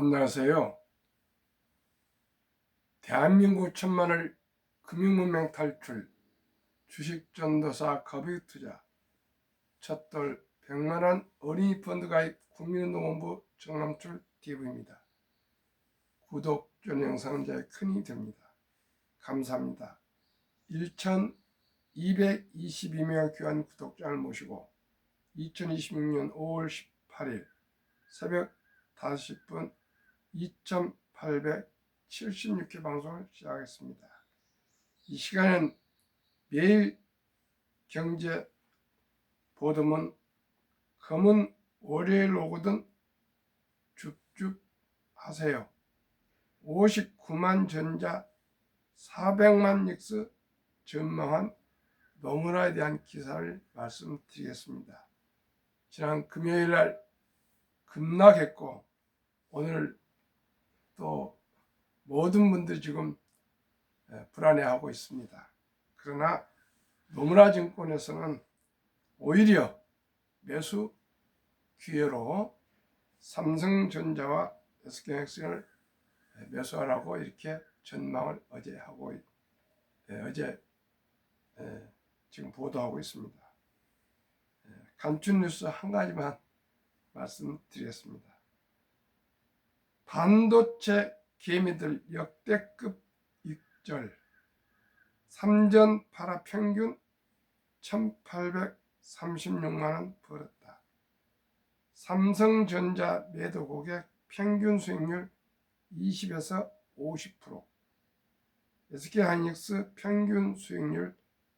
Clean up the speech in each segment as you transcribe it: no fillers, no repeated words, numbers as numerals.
안녕하세요. 대한민국 천만을 금융문맹 탈출, 주식전도사 거비투자, 첫돌 100만원 어린이 펀드 가입 국민운동본부 정남출 TV입니다. 구독, 좋은 영상은 제 큰 힘이 됩니다. 감사합니다. 1222명 귀한 구독자를 모시고 2026년 5월 18일 새벽 5시 2876회 방송을 시작하겠습니다. 이 시간은 매일 경제 보도문 검은 월요일 오거든 줍줍 하세요. 59만 전자 400만 닉스 전망한 노무라에 대한 기사를 말씀드리겠습니다. 지난 금요일날 급락했고 오늘 또 모든 분들이 지금 불안해하고 있습니다. 그러나 노무라증권에서는 오히려 매수 기회로 삼성전자와 SK하이닉스를 매수하라고 이렇게 전망을 어제 지금 보도하고 있습니다. 간추 뉴스 한 가지만 말씀드리겠습니다. 반도체 개미들 역대급 익절, 3전 팔아 평균 1836만원 벌었다. 삼성전자 매도 고객 평균 수익률 20에서 50%, SK하이닉스 평균 수익률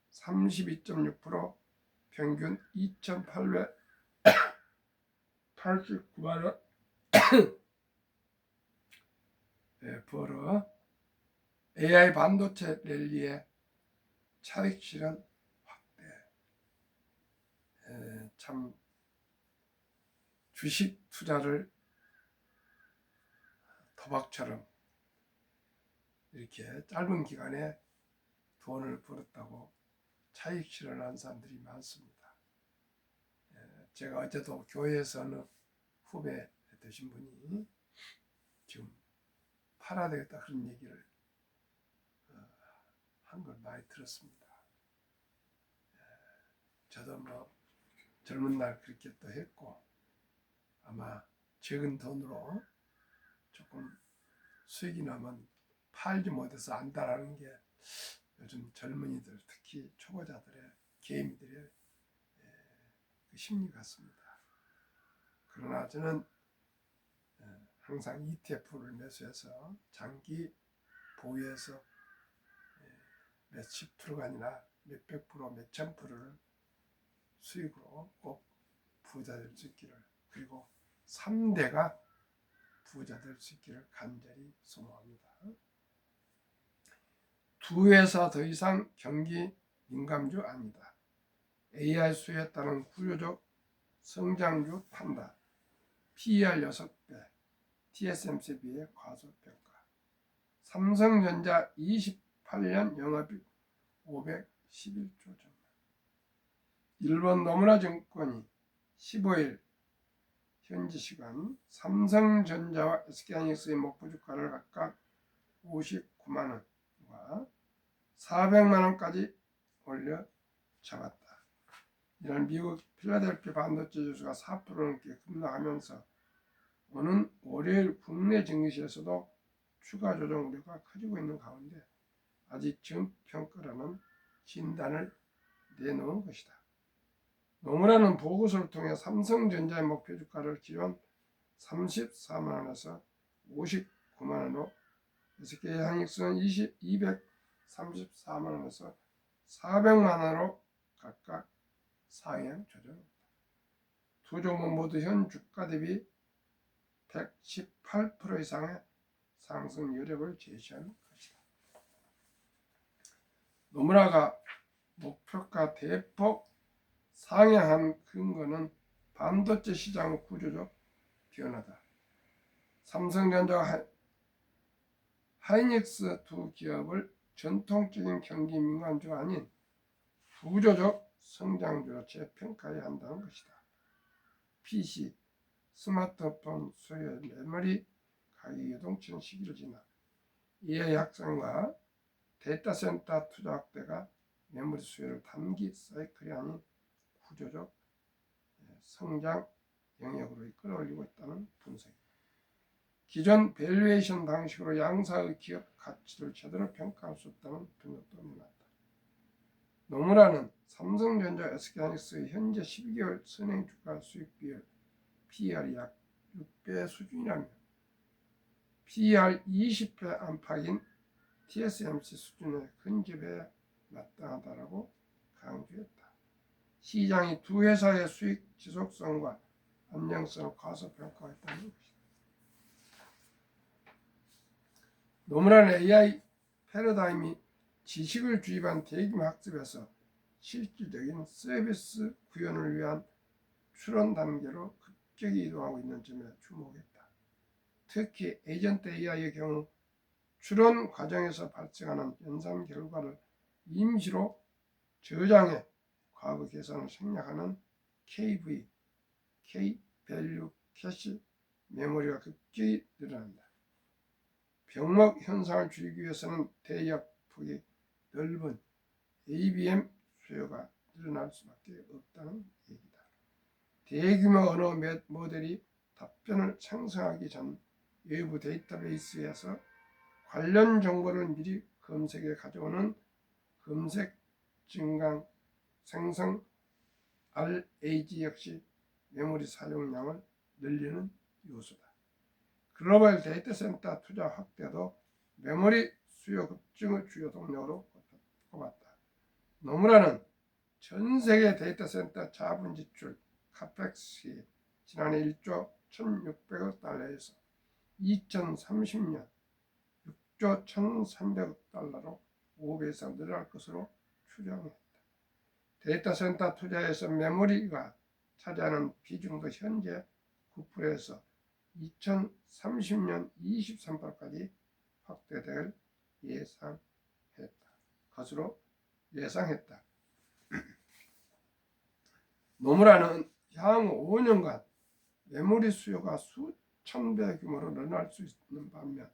32.6%, 평균 2889만원 벌어 AI 반도체 랠리의 차익 실현 확대. 참 주식 투자를 도박처럼 이렇게 짧은 기간에 돈을 벌었다고 차익 실현한 사람들이 많습니다. 제가 어제도 교회에서 어느 후배 되신 분이 지금 팔아야 되겠다 그런 얘기를 한 걸 많이 들었습니다. 저도 뭐 젊은 날 그렇게 또 했고 아마 적은 돈으로 조금 수익이 나면 팔지 못해서 안다라는 게 요즘 젊은이들 특히 초보자들의 개미들의 그 심리 같습니다. 그러나 저는 항상 ETF를 매수해서 장기 보유해서 몇십 프로가 아니라 몇백 프로, 몇천 프로를 수익으로 꼭 부자 될 수 있기를, 그리고 3대가 부자 될 수 있기를 간절히 소망합니다. 두 회사 더 이상 경기 민감주 아니다. AI 수요에 따른 구조적 성장주 판다. PER 6배, TSMC에 비해 과소평가. 삼성전자 28년 영업이익 511조 전. 일본 노무라증권이 15일 현지 시간 삼성전자와 SK하이닉스의 목표 주가를 각각 59만원과 400만원까지 올려 잡았다. 이런 미국 필라델피아 반도체 지수가 4% 넘게 급락하면서 오는 월요일 국내 증시에서도 추가 조정 우려가 커지고 있는 가운데 아직 저평가라는 진단을 내놓은 것이다. 노무라는 보고서를 통해 삼성전자의 목표 주가를 기존 34만원에서 59만원으로, SK하이닉스는 234만원에서 400만원으로 각각 상향 조정합니다. 두 종목 모두 현 주가 대비 118% 이상의 상승 여력을 제시하는 것이다. 노무라가 목표가 대폭 상향한 근거는 반도체 시장 구조적 변화다. 삼성전자와 하이닉스 두 기업을 전통적인 경기 민감주가 아닌 구조적 성장주로 재평가해야 한다는 것이다. PC, 스마트폰 수요 메모리 가격이 요동치는 시기를 지나 이해 약성과 데이터 센터 투자 확대가 메모리 수요를 단기 사이클이 아닌 구조적 성장 영역으로 끌어올리고 있다는 분석입니다. 기존 밸류에이션 방식으로 양사의 기업 가치를 제대로 평가할 수 없다는 분석도 내놨다. 노무라는 삼성전자, SK하이닉스의 현재 12개월 선행 주가 수익 비율 PER이 약 6배 수준이라며 PER 20배 안팎인 TSMC 수준의 근접에 마땅하다라고 강조했다. 시장이 두 회사의 수익 지속성과 안정성을 과소평가했다는 것이다. 노무라는 AI 패러다임이 지식을 주입한 대규모 학습에서 실질적인 서비스 구현을 위한 추론 단계로 급격히 이동하고 있는 점에 주목했다. 특히 에이전트 AI의 경우 추론 과정에서 발생하는 연산 결과를 임시로 저장해 과거 계산을 생략하는 KV, K-Value Cache 메모리가 급격히 늘어난다. 병목 현상을 줄이기 위해서는 대역폭이 넓은 ABM 수요가 늘어날 수밖에 없다는 얘기다. 대규모 언어 모델이 답변을 생성하기 전 외부 데이터베이스에서 관련 정보를 미리 검색해 가져오는 검색 증강 생성 RAG 역시 메모리 사용량을 늘리는 요소다. 글로벌 데이터 센터 투자 확대도 메모리 수요 급증의 주요 동력으로 꼽았다. 노무라는 전 세계 데이터 센터 자본 지출 카펙스이 지난해 1조 1,600억 달러에서 2030년 6조 1,300억 달러로 5배 이상 늘어날 것으로 추정했다. 데이터 센터 투자에서 메모리가 차지하는 비중도 현재 9%에서 2030년 23%까지 확대될 것으로 예상했다. 노무라는 향후 5년간 메모리 수요가 수천 배 규모로 늘어날 수 있는 반면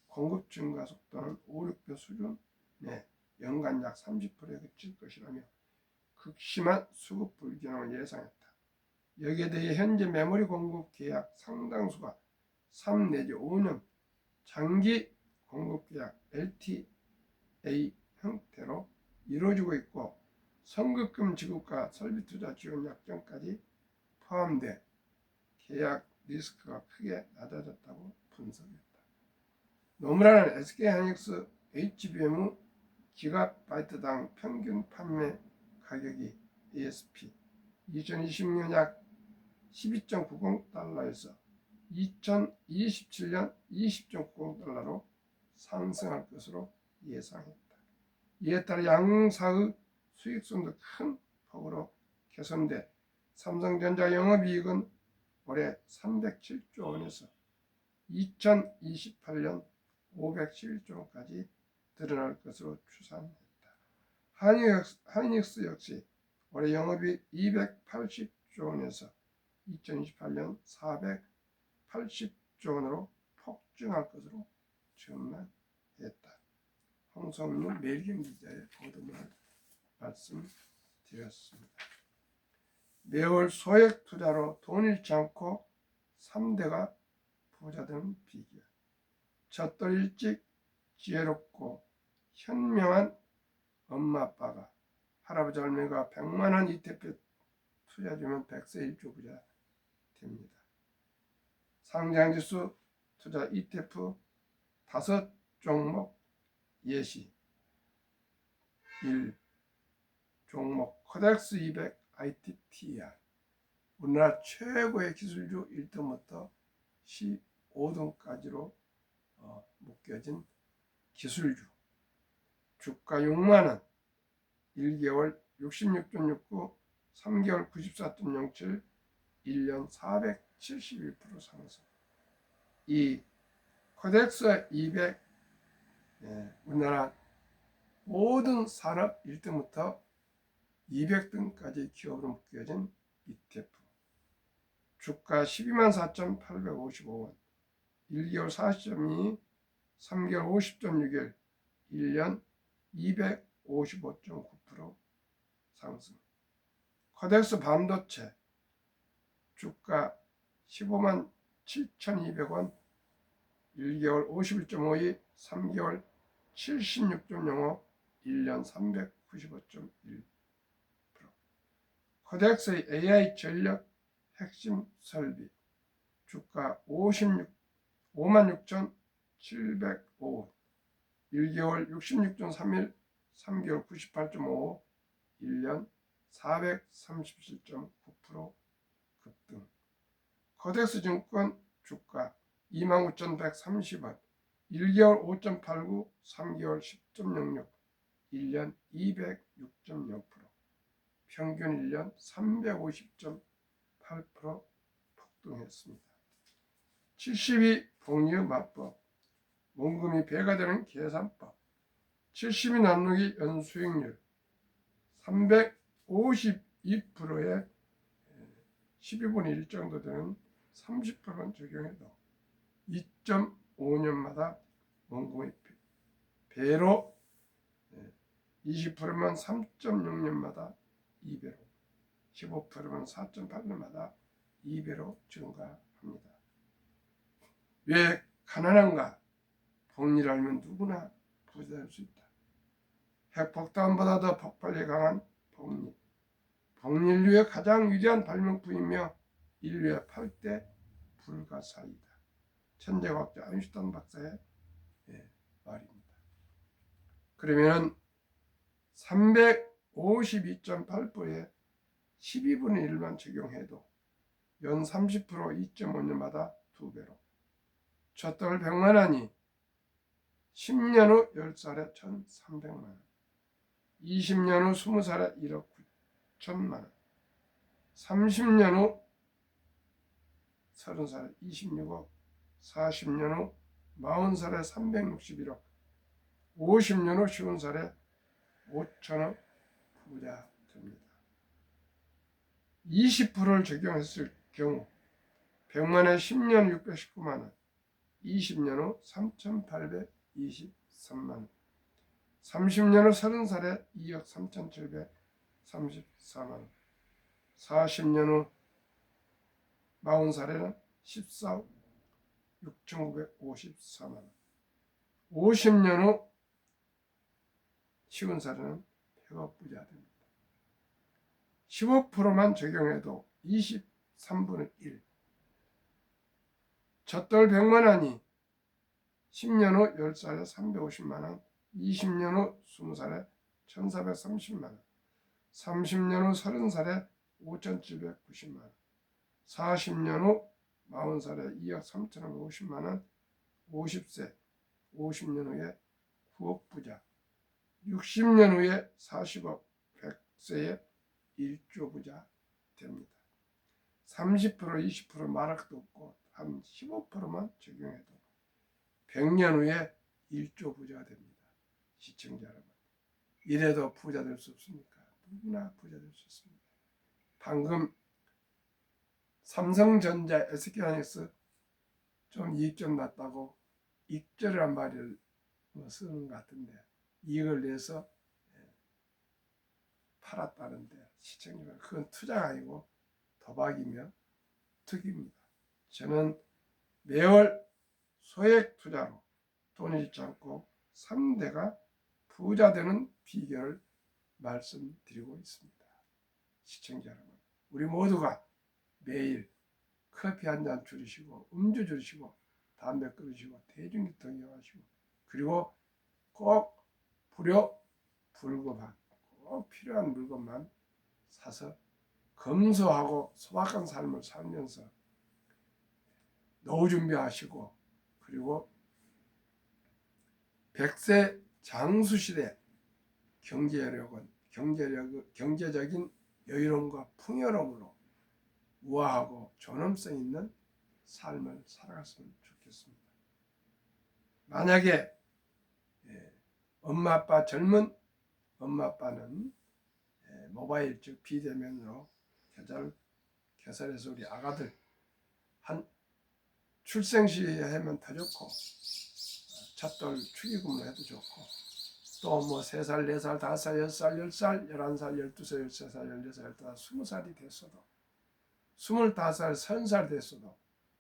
공급 증가 속도는 5, 6배 수준에 연간 약 30%에 그칠 것이라며 극심한 수급 불균형을 예상했다. 여기에 대해 현재 메모리 공급 계약 상당수가 3 내지 5년 장기 공급 계약 LTA 형태로 이루어지고 있고 선급금 지급과 설비 투자 지원 약정까지 포함돼 계약 리스크가 크게 낮아졌다고 분석했다. 노무라는 SK하이닉스 HBM 기가바이트당 평균 판매 가격이 ASP 2020년 약 12.90달러에서 2027년 20.90달러로 상승할 것으로 예상했다. 이에 따라 양사의 수익성도 큰 폭으로 개선돼 삼성전자 영업이익은 올해 307조 원에서 2028년 511조 원까지 늘어날 것으로 추산했다. 하이닉스 역시 올해 영업이익 280조 원에서 2028년 480조 원으로 폭증할 것으로 전망했다. 홍성윤 매일경기자의 보도를 말씀드렸습니다. 매월 소액 투자로 돈 잃지 않고 3대가 부자되는 비결. 젖돌 일찍 지혜롭고 현명한 엄마 아빠가 할아버지 할머니가 100만원 ETF 투자주면 100세 1조 부자 됩니다. 상장지수 투자 ETF 5종목 예시 1. 종목 코덱스 200 ITTR 우리나라 최고의 기술주 1등부터 15등까지로 묶여진 기술주 주가 6만원 1개월 66.69 3개월 94.07 1년 471% 상승. 이 코덱스 200 우리나라 모든 산업 1등부터 200등까지 기업으로 묶여진 ETF 주가 124,855원 1개월 40.2, 3개월 50.6일, 1년 255.9% 상승. 코덱스 반도체 주가 15만 7,200원, 1개월 51.52, 3개월 76.05, 1년 395.1%. 코덱스의 AI 전력 핵심 설비 주가 56만 6,705원, 1개월 66.31, 3개월 98.55, 1년 437.9% 급등. 코덱스 증권 주가 29,130원, 1개월 5.89, 3개월 10.06, 1년 206.0%, 평균 1년 350.8% 폭등했습니다. 72 복리의 마법, 원금이 배가 되는 계산법, 72 나누기 연수익률 352%의 12분의 1 정도 되는 30%만 적용해도 2.5년마다 원금의 배로, 20%면 3.6년마다 2배로, 15%면 4.8년마다 2배로 증가합니다. 왜 가난한가? 복리를 알면 누구나 부자 될 수 있다. 핵폭탄보다 더 폭발력이 강한 복리. 복리인류의 가장 위대한 발명품이며 인류의 8대 불가사의다. 천재과학자 아인슈타인 박사의 말입니다. 그러면 352.8%에 12분의 1만 적용해도 연 30% 2.5년마다 2배로, 첫돌 100만 원이 10년 후 10살에 1,300만 원, 20년 후 20살에 1억 9천만 원, 30년 후 30살에 26억, 40년 후 40살에 361억, 50년 후 50살에 5천억 부자 됩니다. 20%를 적용했을 경우 100만에 10년 619만 원, 20년 후 3,823만 원, 30년 후 30살에 2억 3,734만 원, 40년 후 40살에는 14억 6,954만 원, 50년 후 50살에는 100억 부자 됩니다. 15%만 적용해도 23분의 1, 첫돌 100만 원이 10년 후 10살에 350만 원, 20년 후 20살에 1430만 원, 30년 후 30살에 5790만 원, 40년 후 40살에 2억 3,550만 원, 50년 후에 9억 부자, 60년 후에 40억, 100세에 1조 부자 됩니다. 30%, 20% 말할 것도 없고 한 15%만 적용해도 100년 후에 1조 부자가 됩니다. 시청자 여러분, 이래도 부자 될 수 없습니까? 누구나 부자 될 수 있습니다. 방금 삼성전자, SK하이닉스 좀 이익 좀 났다고 익절이란 말을 쓰는 것 같은데, 이익을 내서 팔았다는데 시청자, 그건 투자가 아니고 도박이며 투기입니다. 저는 매월 소액 투자로 돈을 잃지 않고 3대가 부자 되는 비결을 말씀드리고 있습니다. 시청자 여러분, 우리 모두가 매일 커피 한 잔 줄이시고, 음주 줄이시고, 담배 끊으시고, 대중교통 이용하시고, 그리고 꼭 불효 불급한 꼭 필요한 물건만 사서 검소하고 소박한 삶을 살면서 노후 준비하시고, 그리고 100세 장수시대 경제적인 여유로움과 풍요로움으로 우아하고 존엄성 있는 삶을 살아갔으면 좋겠습니다. 만약에 젊은 엄마 아빠는 모바일 즉 비대면으로 개설해서 우리 아가들 한 출생시에 하면 더 좋고, 첫돌 축의금으로 해도 좋고, 또 뭐 3살, 4살, 5살, 6살, 10살, 11살, 12살, 13살, 14살, 15살, 20살이 됐어도, 25살, 30살 됐어도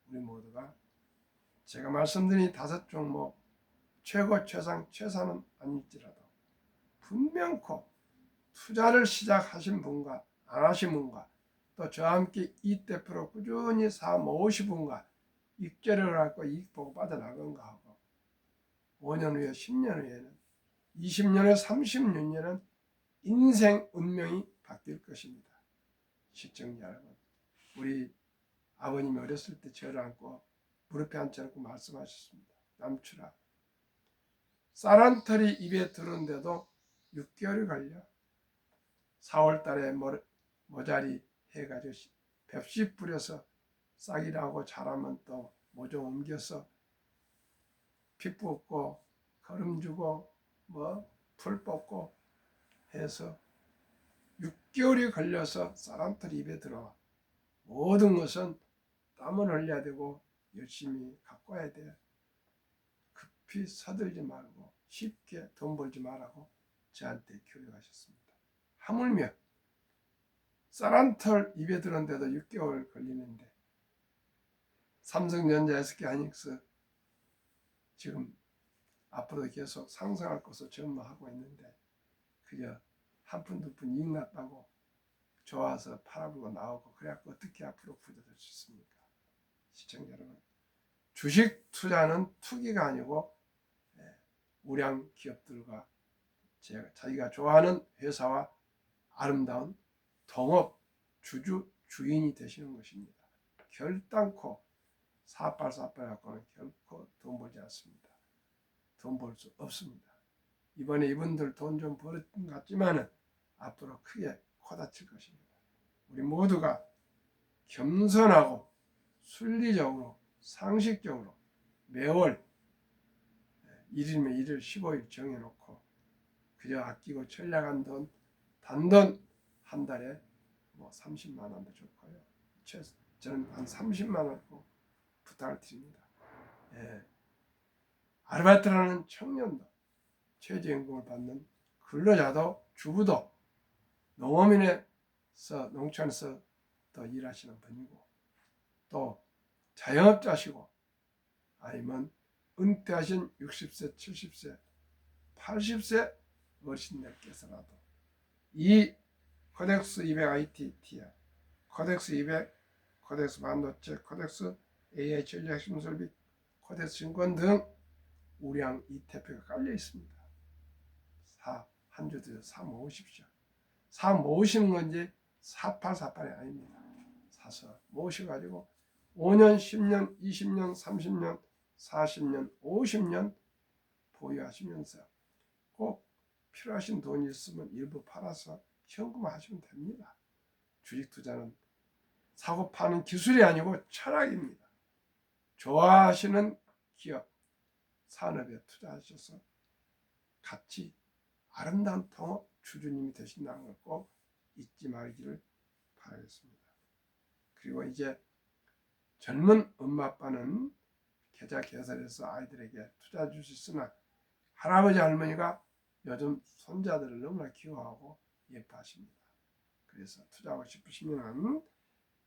우리 모두가 제가 말씀드린 5종목 최고, 최상, 최선은 아닐지라도 분명코 투자를 시작하신 분과 안 하신 분과 또 저와 함께 ETF 꾸준히 사 모으신 분과 익절을 하고 이익 보고 빠져나간 거 하고 5년 후에 10년 후에는 20년 후에 30년에는 인생 운명이 바뀔 것입니다. 시청자 여러분, 우리 아버님이 어렸을 때 저를 안고 무릎에 앉혀놓고 말씀하셨습니다. 남추라, 쌀한털이 입에 들었는데도 6개월이 걸려. 4월 달에 모자리 해가지고 벽시 뿌려서 싹이라고 자라면 또 모종 옮겨서 피 뽑고 거름 주고 뭐 풀 뽑고 해서 6개월이 걸려서 쌀한털이 입에 들어. 모든 것은 땀을 흘려야 되고 열심히 가꿔야 돼. 급히 서들지 말고 쉽게 돈 벌지 말라고 저한테 교육하셨습니다. 하물며 쌀한털 입에 들었는데도 6개월 걸리는데 삼성전자, SK하이닉스 지금 앞으로도 계속 상승할 것을 전망하고 있는데 그저 한 푼 두 푼 이익 났다고 좋아서 팔아보고 나오고 그래갖고 어떻게 앞으로 부자 될 수 있습니까? 시청자 여러분, 주식 투자는 투기가 아니고 우량 기업들과 자기가 좋아하는 회사와 아름다운 동업 주인이 되시는 것입니다. 결단코 사빨 갖고는 결코 돈 벌지 않습니다. 돈 벌 수 없습니다. 이번에 이분들 돈 좀 벌은 것 같지만은 앞으로 크게 코다칠 것입니다. 우리 모두가 겸손하고 순리적으로 상식적으로 매월 1일이면 1일 15일 정해놓고 그저 아끼고 전략한 돈, 단돈 한 달에 뭐 30만 원도 좋고요. 저는 한 30만 원고 부탁을 드립니다. 아르바이트라는 청년도 최저임금을 받는 근로자도 주부도 농촌에서 또 일하시는 분이고 또 자영업자시고 아니면 은퇴하신 60세, 70세, 80세 어르신들께서라도 이 코덱스 200 ITTI, 코덱스 200, 코덱스 반도체, 코덱스 AI 전략 핵심 설비, 코덱스 증권 등 우량 ETF가 깔려 있습니다. 한 주 들여 사 모으십시오. 사 모으시는 건지 4848이 아닙니다. 사서 모으셔가지고 5년, 10년, 20년, 30년, 40년, 50년 보유하시면서 꼭 필요하신 돈이 있으면 일부 팔아서 현금화하시면 됩니다. 주식 투자는 사고 파는 기술이 아니고 철학입니다. 좋아하시는 기업, 산업에 투자하셔서 같이 아름다운 통업 주주님이 되신다는 걸 꼭 잊지 말기를 바라겠습니다. 그리고 이제 젊은 엄마 아빠는 계좌 개설해서 아이들에게 투자해 줄 수 있으나 할아버지 할머니가 요즘 손자들을 너무나 귀여워하고 예뻐하십니다. 그래서 투자하고 싶으시면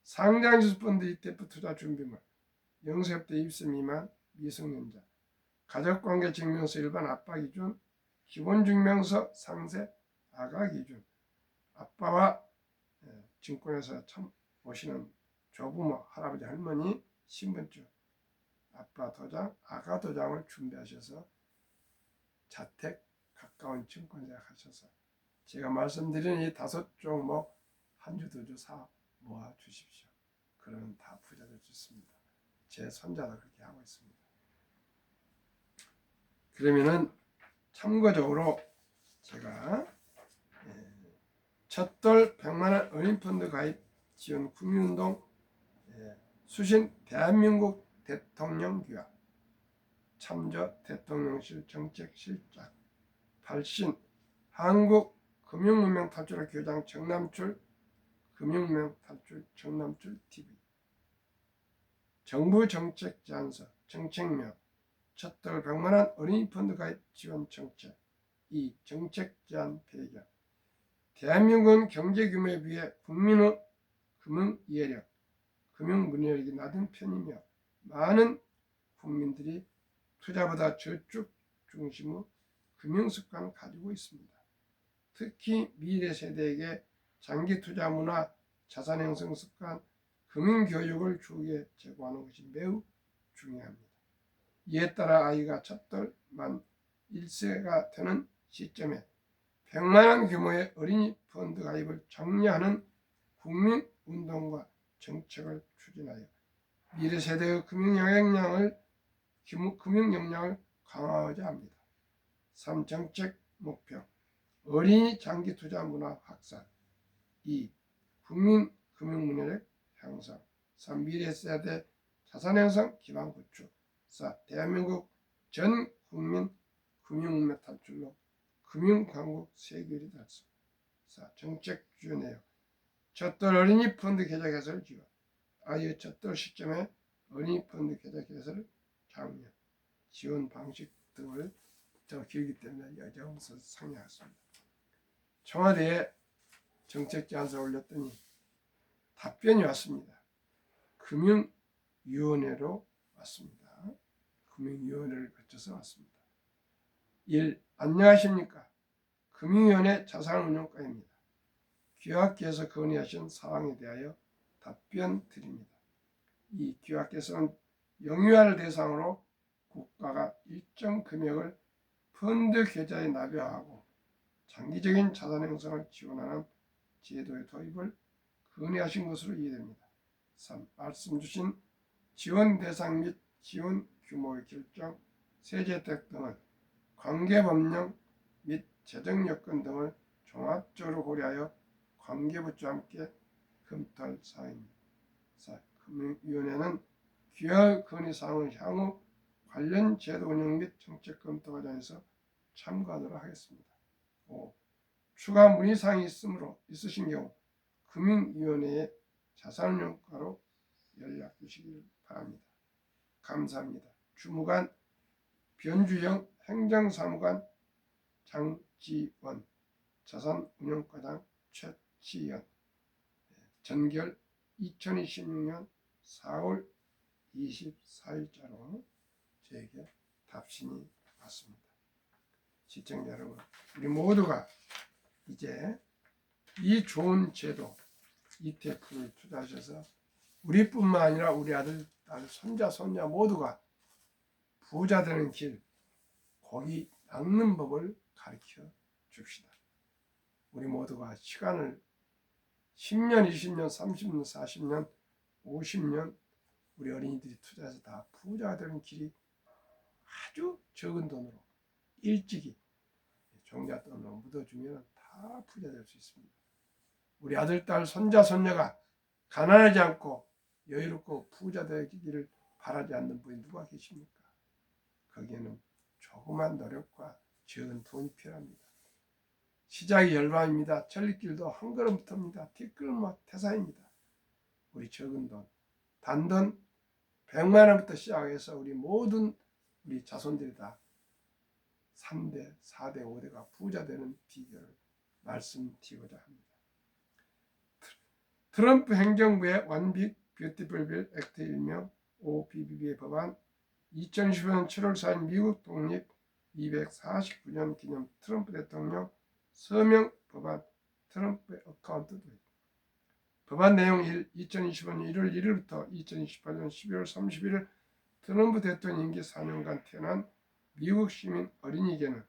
상장지수 펀드 ETF 투자 준비물 0세부터 20세 미만 미성년자 가족관계 증명서 일반 아빠 기준 기본증명서 상세 아가 기준 아빠와 증권회사 오시는 조부모 할아버지 할머니 신분증 아빠 도장 아가 도장을 준비하셔서 자택 가까운 증권사에 가셔서 제가 말씀드린 이 5종목 한 주 두 주 사 모아 주십시오. 그러면 다 부자 될 수 있습니다. 제 손자도 그렇게 하고 있습니다. 그러면은 참고적으로 제가 첫돌 100만원 어린펀드 가입 지원 국민운동 수신 대한민국 대통령 귀화 참조 대통령실 정책실장 발신 한국 금융문명 탈출 교장 정남출 금융문명 탈출 정남출 TV 정부 정책 제안서, 정책명, 첫달 100만원 어린이 펀드 가입 지원 정책. 2. 정책 제안 배경. 대한민국은 경제 규모에 비해 국민의 금융 이해력, 금융 문해력이 낮은 편이며 많은 국민들이 투자보다 저축 중심의 금융 습관을 가지고 있습니다. 특히 미래 세대에게 장기 투자 문화, 자산 형성 습관, 금융 교육을 주기에 제공하는 것이 매우 중요합니다. 이에 따라 아이가 첫돌 만 1세가 되는 시점에 100만원 규모의 어린이 펀드 가입을 장려하는 국민운동과 정책을 추진하여 미래 세대의 금융 역량을 강화하고자 합니다. 3. 정책 목표. 어린이 장기 투자 문화 확산. 2. 국민 금융 문해력 향상. 3. 미래 세대 자산 형성 기반 구축. 4. 대한민국 전 국민 금융문화 탈출로 금융강국 세계일이 달성. 4. 정책 주요 내용. 첫돌 어린이 펀드 계좌 개설 지원. 아이의 첫돌 시점에 어린이 펀드 계좌 개설 장려, 지원 방식 등을 더 길기 때문에 여정서 상의하였습니다. 청와대에 정책 제안서 올렸더니 답변이 왔습니다. 금융위원회로 왔습니다. 금융위원회를 거쳐서 왔습니다. 1. 안녕하십니까. 금융위원회 자산운용과입니다. 귀하께서 건의하신 사항에 대하여 답변 드립니다. 2. 귀하께서는 영유아를 대상으로 국가가 일정 금액을 펀드 계좌에 납입하고 장기적인 자산 형성을 지원하는 제도의 도입을 건의하신 것으로 이해됩니다. 3. 말씀 주신 지원 대상 및 지원 규모의 결정, 세제 혜택 등은 관계법령 및 재정 여건 등을 종합적으로 고려하여 관계부처와 함께 검토할 사항입니다. 4. 금융위원회는 귀하 건의 사항을 향후 관련 제도 운영 및 정책 검토 과정에서 참고하도록 하겠습니다. 5. 추가 문의사항이 있으신 경우 금융위원회의 자산운용과로 연락 주시길 바랍니다. 감사합니다. 주무관 변주영 행정사무관 장지원 자산운용과장 최치연 전결 2026년 4월 24일자로 저에게 답신이 왔습니다. 시청자 여러분, 우리 모두가 이제 이 좋은 제도 ETF를 투자하셔서 우리뿐만 아니라 우리 아들, 딸, 손자, 손녀 모두가 부자 되는 길, 거기 낚는 법을 가르쳐 줍시다. 우리 모두가 시간을 10년, 20년, 30년, 40년, 50년 우리 어린이들이 투자해서 다 부자가 되는 길이 아주 적은 돈으로 일찍이 종잣돈으로 묻어주면 다 부자 될 수 있습니다. 우리 아들, 딸, 손자, 손녀가 가난하지 않고 여유롭고 부자 되기를 바라지 않는 분이 누가 계십니까? 거기에는 조그만 노력과 적은 돈이 필요합니다. 시작이 열반입니다. 천리길도 한 걸음부터입니다. 뒷걸음막 태산입니다. 우리 적은 돈, 단돈 100만 원부터 시작해서 우리 모든 우리 자손들이 다 3대, 4대, 5대가 부자 되는 비결을 말씀드리고자 합니다. 트럼프 행정부의 완빅 뷰티풀 빌 액트 일명 OBBB의 법안, 2015년 7월 4일 미국 독립 249년 기념 트럼프 대통령 서명 법안 트럼프 어카운트 도입. 법안 내용 1. 2025년 1월 1일부터 2028년 12월 31일 트럼프 대통령 임기 4년간 태어난 미국 시민 어린이에게는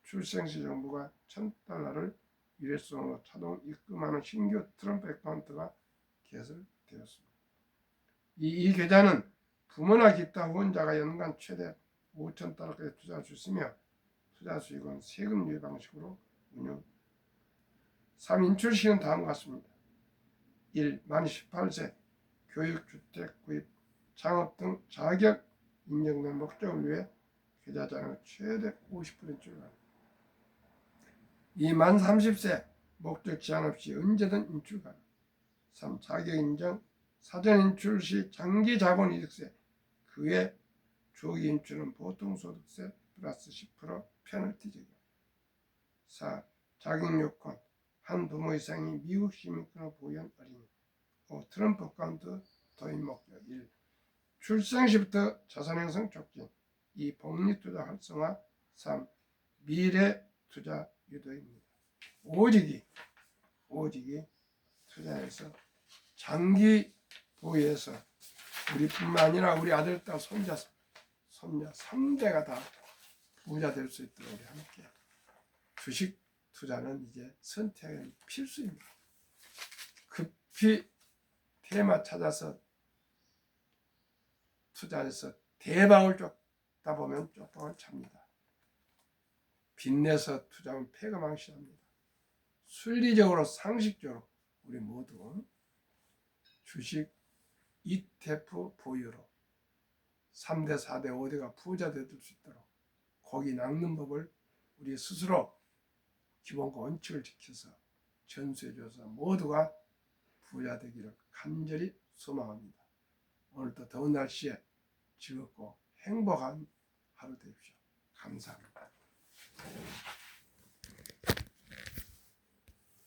출생시 정부가 $1,000를 일회성으로 자동 입금하는 신규 트럼프 어카운트가 개설되었습니다. 이 계좌는 부모나 기타 후원자가 연간 최대 $5,000까지 투자할 수 있으며 투자 수익은 세금 유예 방식으로 운영. 3. 인출 시는 다음과 같습니다. 1. 만 18세 교육, 주택 구입, 창업 등 자격 인정된 목적을 위해 계좌 잔액 최대 50% 인출을 2. 만 30세 목적 제한 없이 언제든 인출 가능. 3. 자격 인정 사전인출 시 장기 자본이득세 그 외 조기 인출은 보통소득세 플러스 10% 페널티 적용. 4. 자격요건 한 부모 이상이 미국 시민권을 보유한 어린이. 5. 트럼프 어카운트 도입 목적 1. 출생 시부터 자산형성 촉진. 2. 복리투자 활성화. 3. 미래 투자 유도입니다. 오직이 투자해서 장기 보유해서 우리뿐만 아니라 우리 아들, 딸, 손자 3대가 다 부자 될 수 있도록 우리 함께. 주식 투자는 이제 선택은 필수입니다. 급히 테마 찾아서 투자해서 대박을 쫓다 보면 쪽방을 찹니다. 빚내서 투자하면 패가 망신합니다. 순리적으로 상식적으로 우리 모두 주식 ETF 보유로 3대, 4대, 5대가 부자 될 수 있도록 고기 낚는 법을 우리 스스로 기본과 원칙을 지켜서 전수해줘서 모두가 부자 되기를 간절히 소망합니다. 오늘도 더운 날씨에 즐겁고 행복한 하루 되십시오. 감사합니다.